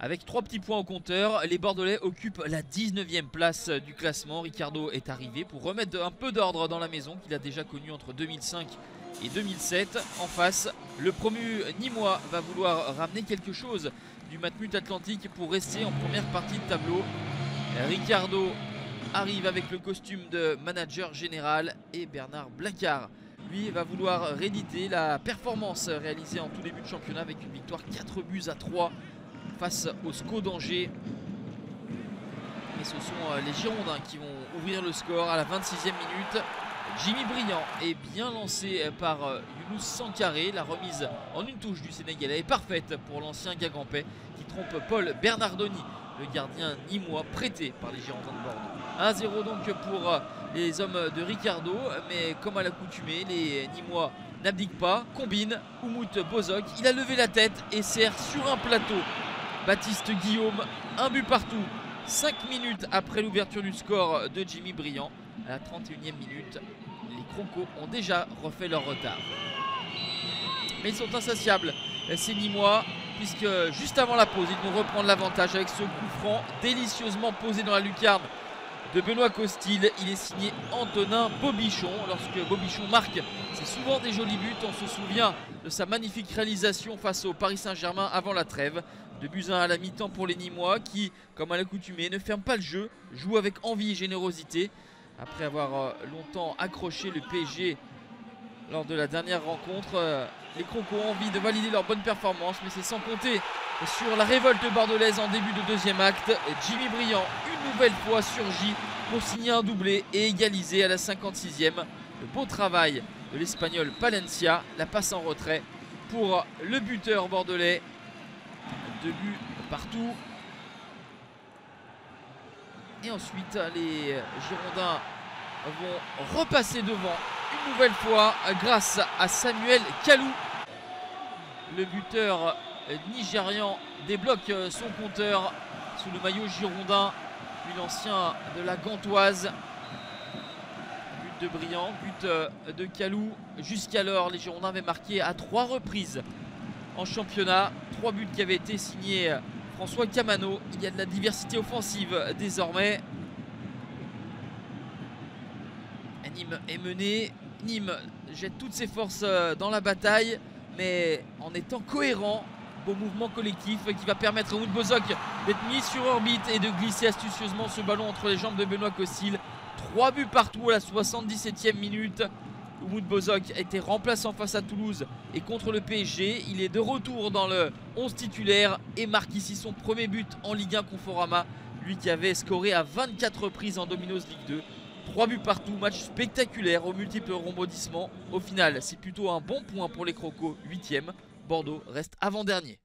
Avec 3 petits points au compteur, les Bordelais occupent la 19e place du classement. Ricardo est arrivé pour remettre un peu d'ordre dans la maison qu'il a déjà connue entre 2005 et 2007. En face, le promu Nîmois va vouloir ramener quelque chose du Matmut Atlantique pour rester en première partie de tableau. Ricardo arrive avec le costume de manager général et Bernard Blacard, lui, va vouloir rééditer la performance réalisée en tout début de championnat avec une victoire 4-3 face au SCO d'Angers. Et ce sont les Girondins qui vont ouvrir le score à la 26e minute. Jimmy Briand est bien lancé par Younous Sankaré. La remise en une touche du Sénégalais est parfaite pour l'ancien Guingampais qui trompe Paul Bernardoni, le gardien nîmois prêté par les Girondins de Bordeaux. 1-0 donc pour les hommes de Ricardo, mais comme à l'accoutumée, les Nîmois n'abdiquent pas, combinent. Umut Bozok, il a levé la tête et sert sur un plateau Baptiste Guillaume, un but partout. 5 minutes après l'ouverture du score de Jimmy Briand. À la 31e minute, les Crocos ont déjà refait leur retard. Mais ils sont insatiables, ces Nîmois, puisque juste avant la pause, ils vont reprendre l'avantage avec ce coup franc délicieusement posé dans la lucarne de Benoît Costil. Il est signé Antonin Bobichon. Lorsque Bobichon marque, c'est souvent des jolis buts. On se souvient de sa magnifique réalisation face au Paris Saint-Germain avant la trêve. 2-1 à la mi-temps pour les Nîmois qui, comme à l'accoutumée, ne ferment pas le jeu, jouent avec envie et générosité. Après avoir longtemps accroché le PSG lors de la dernière rencontre, les Crocos ont envie de valider leur bonne performance, mais c'est sans compter sur la révolte bordelaise en début de deuxième acte. Jimmy Briand, une nouvelle fois, surgit pour signer un doublé et égaliser à la 56e. Le beau travail de l'Espagnol Palencia, la passe en retrait pour le buteur bordelais. 2 buts partout. Et ensuite, les Girondins vont repasser devant une nouvelle fois grâce à Samuel Kalou. Le buteur nigérian débloque son compteur sous le maillot girondin, puis l'ancien de la Gantoise. But de Briand, but de Kalou. Jusqu'alors, les Girondins avaient marqué à 3 reprises en championnat. 3 buts qui avaient été signés François Camano. Il y a de la diversité offensive désormais. Nîmes est mené. Nîmes jette toutes ses forces dans la bataille, mais en étant cohérent. Beau mouvement collectif qui va permettre à Umut Bozok d'être mis sur orbite et de glisser astucieusement ce ballon entre les jambes de Benoît Costil. 3 buts partout à la 77e minute. Umut Bozok a été remplaçant face à Toulouse et contre le PSG. Il est de retour dans le 11 titulaire et marque ici son premier but en Ligue 1 Conforama. Lui qui avait scoré à 24 reprises en Domino's Ligue 2. 3 buts partout, match spectaculaire aux multiples rebondissements. Au final, c'est plutôt un bon point pour les Crocos, 8e. Bordeaux reste avant-dernier.